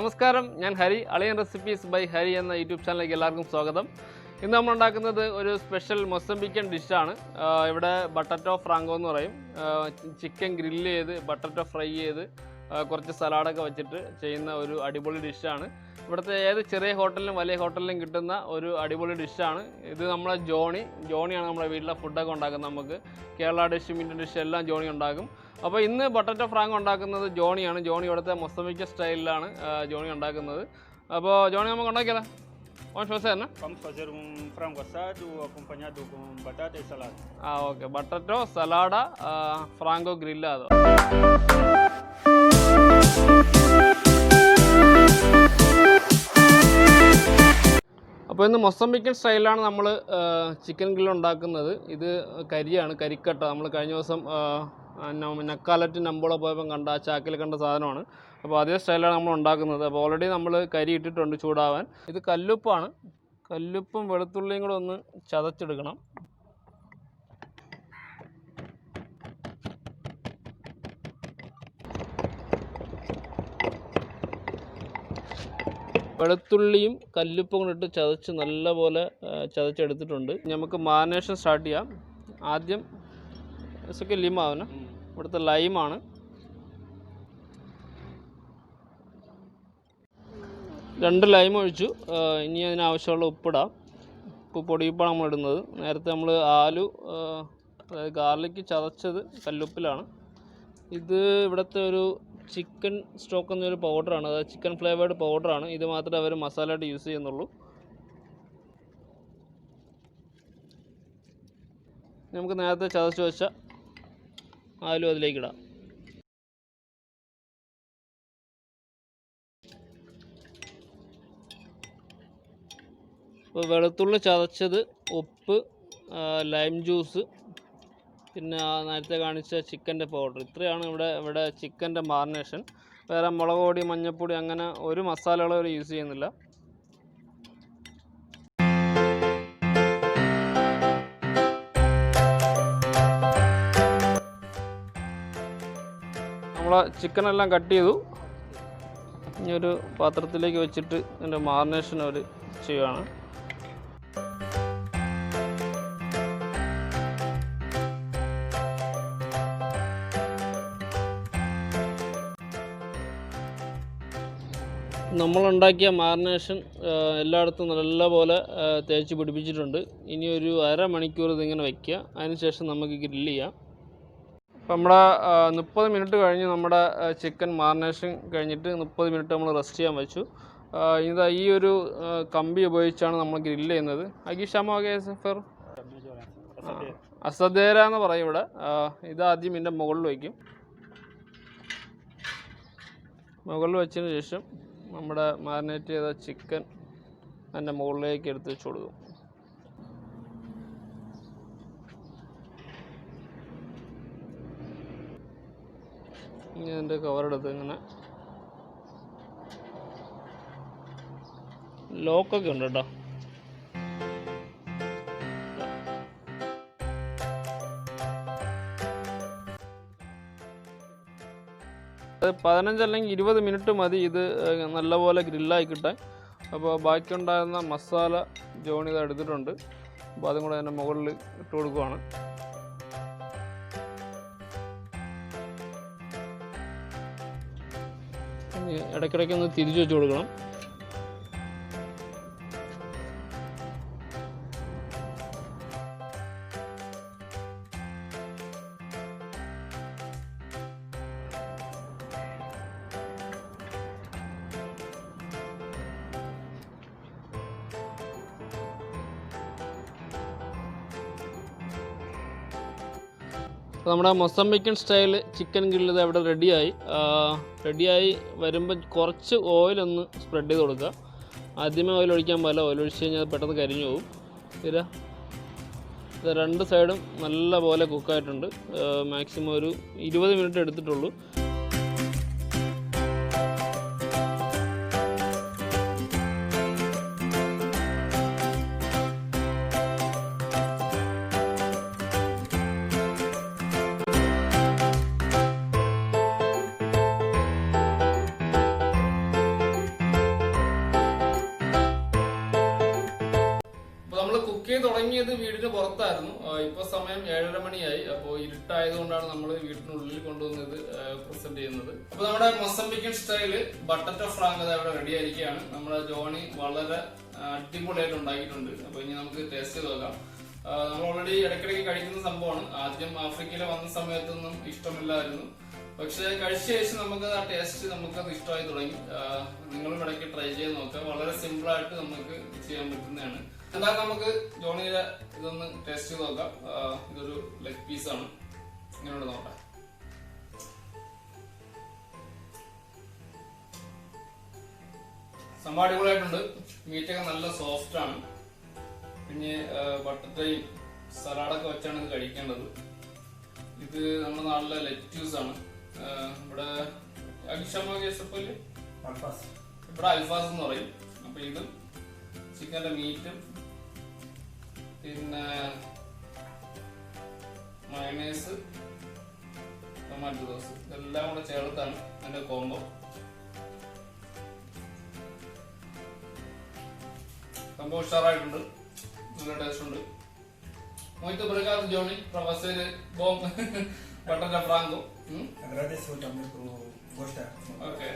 നമസ്കാരം, ഞാൻ ഹരി. അളിയൻ റെസിപ്പീസ് ബൈ ഹരി എന്ന യൂട്യൂബ് ചാനലിലേക്ക് എല്ലാവർക്കും സ്വാഗതം. ഇന്ന് നമ്മൾ ഉണ്ടാക്കുന്നത് ഒരു സ്പെഷ്യൽ മൊസംബിക്കൻ ഡിഷാണ്. ഇവിടെ ബട്ടാറ്റോ ഫ്രാങ്കോ എന്ന് പറയും. ചിക്കൻ ഗ്രില്ല് ചെയ്ത് ബട്ടാറ്റോ ഫ്രൈ ചെയ്ത് കുറച്ച് സലാഡൊക്കെ വെച്ചിട്ട് ചെയ്യുന്ന ഒരു അടിപൊളി ഡിഷാണ്. ഇവിടുത്തെ ഏത് ചെറിയ ഹോട്ടലിലും വലിയ ഹോട്ടലിലും കിട്ടുന്ന ഒരു അടിപൊളി ഡിഷാണ് ഇത്. നമ്മളെ ജോണിയാണ് നമ്മുടെ വീട്ടിലെ ഫുഡൊക്കെ ഉണ്ടാക്കുന്നത്. നമുക്ക് കേരള ഡിഷും ഇന്ത്യൻ ഡിഷും എല്ലാം ജോണി ഉണ്ടാക്കും. അപ്പോൾ ഇന്ന് ബട്ടാറ്റോ ഫ്രാങ്കോ ഉണ്ടാക്കുന്നത് ജോണിയാണ്. ജോണി ഇവിടുത്തെ മൊസംബിക്കൻ സ്റ്റൈലിലാണ് ജോണി ഉണ്ടാക്കുന്നത്. അപ്പോൾ ജോണി നമുക്ക് ഉണ്ടാക്കിയാലോ? Vamos fazer frango assado acompanhado com batata e salada. Okay. ബട്ടാറ്റോ സലാഡ ഫ്രാങ്കോ ഗ്രില്ലാതോ. അപ്പോൾ ഇന്ന് മൊസംബിക്കൻ സ്റ്റൈലിലാണ് നമ്മൾ ചിക്കൻ ഗ്രില്ല് ഉണ്ടാക്കുന്നത്. ഇത് കരിയാണ്, കരിക്കട്ട. നമ്മൾ കഴിഞ്ഞ ദിവസം നക്കാലറ്റ് നമ്പോള പോയപ്പം കണ്ട ആ ചാക്കിൽ കണ്ട സാധനമാണ്. അപ്പോൾ അതേ സ്റ്റൈലാണ് നമ്മൾ ഉണ്ടാക്കുന്നത്. അപ്പോൾ ഓൾറെഡി നമ്മൾ കരി ഇട്ടിട്ടുണ്ട് ചൂടാവാൻ. ഇത് കല്ലുപ്പാണ്. കല്ലുപ്പും വെളുത്തുള്ളിയും കൂടെ ഒന്ന് ചതച്ചെടുക്കണം. വെളുത്തുള്ളിയും കല്ലുപ്പും കൂടെ ഇട്ട് ചതച്ച് നല്ലപോലെ ചതച്ചെടുത്തിട്ടുണ്ട്. നമുക്ക് മാരിനേഷൻ സ്റ്റാർട്ട് ചെയ്യാം. ആദ്യം ഇതൊക്കെ ലിമാവന ഇവിടുത്തെ ലൈമാണ്. രണ്ട് ലൈം ഒഴിച്ചു. ഇനി അതിനാവശ്യമുള്ള ഉപ്പിടാം. പൊടിയുപ്പാണ് നമ്മൾ ഇടുന്നത്. നേരത്തെ നമ്മൾ ആലു അതായത് ഗാർലിക്ക് ചതച്ചത് കല്ലുപ്പിലാണ്. ഇത് ഇവിടുത്തെ ഒരു ചിക്കൻ സ്റ്റോക്ക് എന്നൊരു പൗഡറാണ്. അതായത് ചിക്കൻ ഫ്ലേവേർഡ് പൗഡറാണ്. ഇത് മാത്രമേ അവർ മസാലയായിട്ട് യൂസ് ചെയ്യുന്നുള്ളൂ. നമുക്ക് നേരത്തെ ചതച്ച് വെച്ച ആലു അതിലേക്കിടാം. ഇപ്പോൾ വെളുത്തുള്ളി ചതച്ചത്, ഉപ്പ്, ലൈം ജ്യൂസ്, പിന്നെ നേരത്തെ കാണിച്ച ചിക്കൻ്റെ പൗഡർ, ഇത്രയാണ് ഇവിടെ ചിക്കൻ്റെ മാറിനേഷൻ. വേറെ മുളക് പൊടി, മഞ്ഞൾപ്പൊടി അങ്ങനെ ഒരു മസാലകളും അവർ യൂസ് ചെയ്യുന്നില്ല. നമ്മൾ ചിക്കനെല്ലാം കട്ട് ചെയ്തു. ഇനി ഒരു പാത്രത്തിലേക്ക് വെച്ചിട്ട് അതിൻ്റെ മാറിനേഷൻ അവർ ചെയ്യുകയാണ്. നമ്മളുണ്ടാക്കിയ മാറിനേഷൻ എല്ലായിടത്തും നല്ലപോലെ തേച്ച് പിടിപ്പിച്ചിട്ടുണ്ട്. ഇനി ഒരു അരമണിക്കൂർ ഇതിങ്ങനെ വയ്ക്കുക. അതിനുശേഷം നമുക്ക് ഗ്രില്ല് ചെയ്യാം. അപ്പോൾ നമ്മുടെ 30 മിനിറ്റ് കഴിഞ്ഞ് നമ്മുടെ ചിക്കൻ മാറിനേഷൻ കഴിഞ്ഞിട്ട് 30 മിനിറ്റ് നമ്മൾ റെസ്റ്റ് ചെയ്യാൻ വെച്ചു. ഇതാ ഈ ഒരു കമ്പി ഉപയോഗിച്ചാണ് നമ്മൾ ഗ്രില്ല് ചെയ്യുന്നത്. അഗിഷാമോകെ ഫെർ അസദേര എന്ന് പറയും ഇവിടെ. ഇതാദ്യം ഇതിൻ്റെ മുകളിൽ വയ്ക്കും. മുകളിൽ വെച്ചതിന് ശേഷം നമ്മുടെ മാരിനേറ്റ് ചെയ്ത ചിക്കൻ അതിൻ്റെ മുകളിലേക്ക് എടുത്ത് വെച്ച് കൊടുക്കും. ഇനി അതിൻ്റെ കവറെടുത്ത് ഇങ്ങനെ ലോക്കൊക്കെ ഉണ്ട് കേട്ടോ. അത് 15 അല്ലെങ്കിൽ 20 മിനിറ്റ് മതി ഇത് നല്ലപോലെ ഗ്രില്ലായി കിട്ടാൻ. അപ്പോൾ ബാക്കിയുണ്ടായിരുന്ന മസാല ജോണി ഇത് എടുത്തിട്ടുണ്ട്. അപ്പോൾ അതും കൂടെ അതിൻ്റെ മുകളിൽ ഇട്ട് കൊടുക്കുവാണ്. ഇടയ്ക്കിടയ്ക്ക് ഒന്ന് തിരിച്ചു വെച്ച് കൊടുക്കണം. നമ്മുടെ മൊസംബിക്കൻ സ്റ്റൈൽ ചിക്കൻ ഗ്രില്ല് ഇവിടെ റെഡിയായി വരുമ്പോൾ കുറച്ച് ഓയിലൊന്ന് സ്പ്രെഡ് ചെയ്ത് കൊടുക്കുക. ആദ്യമേ ഓയിൽ ഒഴിക്കാൻ പാടില്ല. ഓയിൽ ഒഴിച്ച് കഴിഞ്ഞാൽ പെട്ടെന്ന് കരിഞ്ഞു പോകും. ഇത് രണ്ട് സൈഡും നല്ല പോലെ കുക്കായിട്ടുണ്ട്. മാക്സിമം ഒരു 20 മിനിറ്റ് എടുത്തിട്ടുള്ളൂ. നമ്മൾ കുക്ക് ചെയ്ത് തുടങ്ങിയത് വീടിന് പുറത്തായിരുന്നു. ഇപ്പൊ സമയം 7:30 മണിയായി. അപ്പോൾ ഇരുട്ടായതുകൊണ്ടാണ് നമ്മൾ വീട്ടിനുള്ളിൽ കൊണ്ടുവന്നത് പ്രസന്റ് ചെയ്യുന്നത്. അപ്പൊ നമ്മുടെ മൊസംബിക്കൻ സ്റ്റൈല് ബട്ടറ്റോ ഫ്രാങ്കോ ഇവിടെ റെഡി ആയിരിക്കുകയാണ്. നമ്മുടെ ജോണി വളരെ അടിപൊളിയായിട്ട് ഉണ്ടാക്കിയിട്ടുണ്ട്. അപ്പൊ ഇനി നമുക്ക് ടേസ്റ്റ് ചെയ്ത് നോക്കാം. നമ്മൾ ഓൾറെഡി ഇടയ്ക്കിടയ്ക്ക് കഴിക്കുന്ന സംഭവമാണ്. ആദ്യം ആഫ്രിക്കയിൽ വന്ന സമയത്തൊന്നും ഇഷ്ടമില്ലായിരുന്നു. പക്ഷെ കഴിച്ച ശേഷം നമുക്ക് ആ ടേസ്റ്റ് നമുക്കത് ഇഷ്ടമായി തുടങ്ങി. നിങ്ങളും ഇടയ്ക്ക് ട്രൈ ചെയ്ത് നോക്കാം. വളരെ സിമ്പിൾ ആയിട്ട് നമുക്ക് ചെയ്യാൻ പറ്റുന്നതാണ്. എന്തായാലും നമുക്ക് ജോണിയുടെ ഇതൊന്ന് ടേസ്റ്റ് ചെയ്ത് നോക്കാം. ഇതൊരു ലെഗ് പീസാണ്. ഇങ്ങനെയുള്ള നോക്കാം. സംഭവം അടിപൊളിയായിട്ടുണ്ട്. മീറ്റൊക്കെ നല്ല സോഫ്റ്റ് ആണ്. പിന്നെ ബട്ടറ്റയും സലാഡൊക്കെ വെച്ചാണ് ഇത് കഴിക്കേണ്ടത്. ഇത് നമ്മുടെ നാട്ടിലെ ലെറ്റ്യൂസ് ആണ്. ഇവിടെ ഇവിടെ അൽഫാസ് എന്ന് പറയും. അപ്പൊ ഇതും ചിക്കന്റെ മീറ്റും പിന്നെ മയണൈസ്, ടൊമാറ്റോ സോസ് ഇതെല്ലാം കൂടെ ചേർത്താണ് അതിന്റെ കോംബോ. സംഭവം ഉഷാറായിട്ടുണ്ട്. നല്ല ടേസ്റ്റ് ഉണ്ട്. Muito obrigado, Johnny, para você bom batata frango. Agradeço também por gostar. Okay.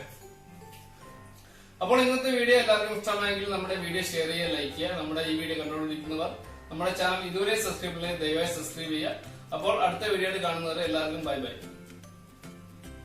അപ്പോൾ ഇന്നത്തെ വീഡിയോ എല്ലാവർക്കും ഇഷ്ടമായെങ്കിൽ നമ്മുടെ വീഡിയോ ഷെയർ ചെയ്യുക, ലൈക്ക് ചെയ്യുക. നമ്മുടെ ഈ വീഡിയോ കണ്ടുകൊണ്ടിരിക്കുന്നവർ നമ്മുടെ ചാനൽ ഇതുവരെ സബ്സ്ക്രൈബ് ചെയ്യില്ല, ദയവായി സബ്സ്ക്രൈബ് ചെയ്യുക. അപ്പോൾ അടുത്ത വീഡിയോയിൽ കാണുന്നവരെ എല്ലാവർക്കും ബൈ ബൈ.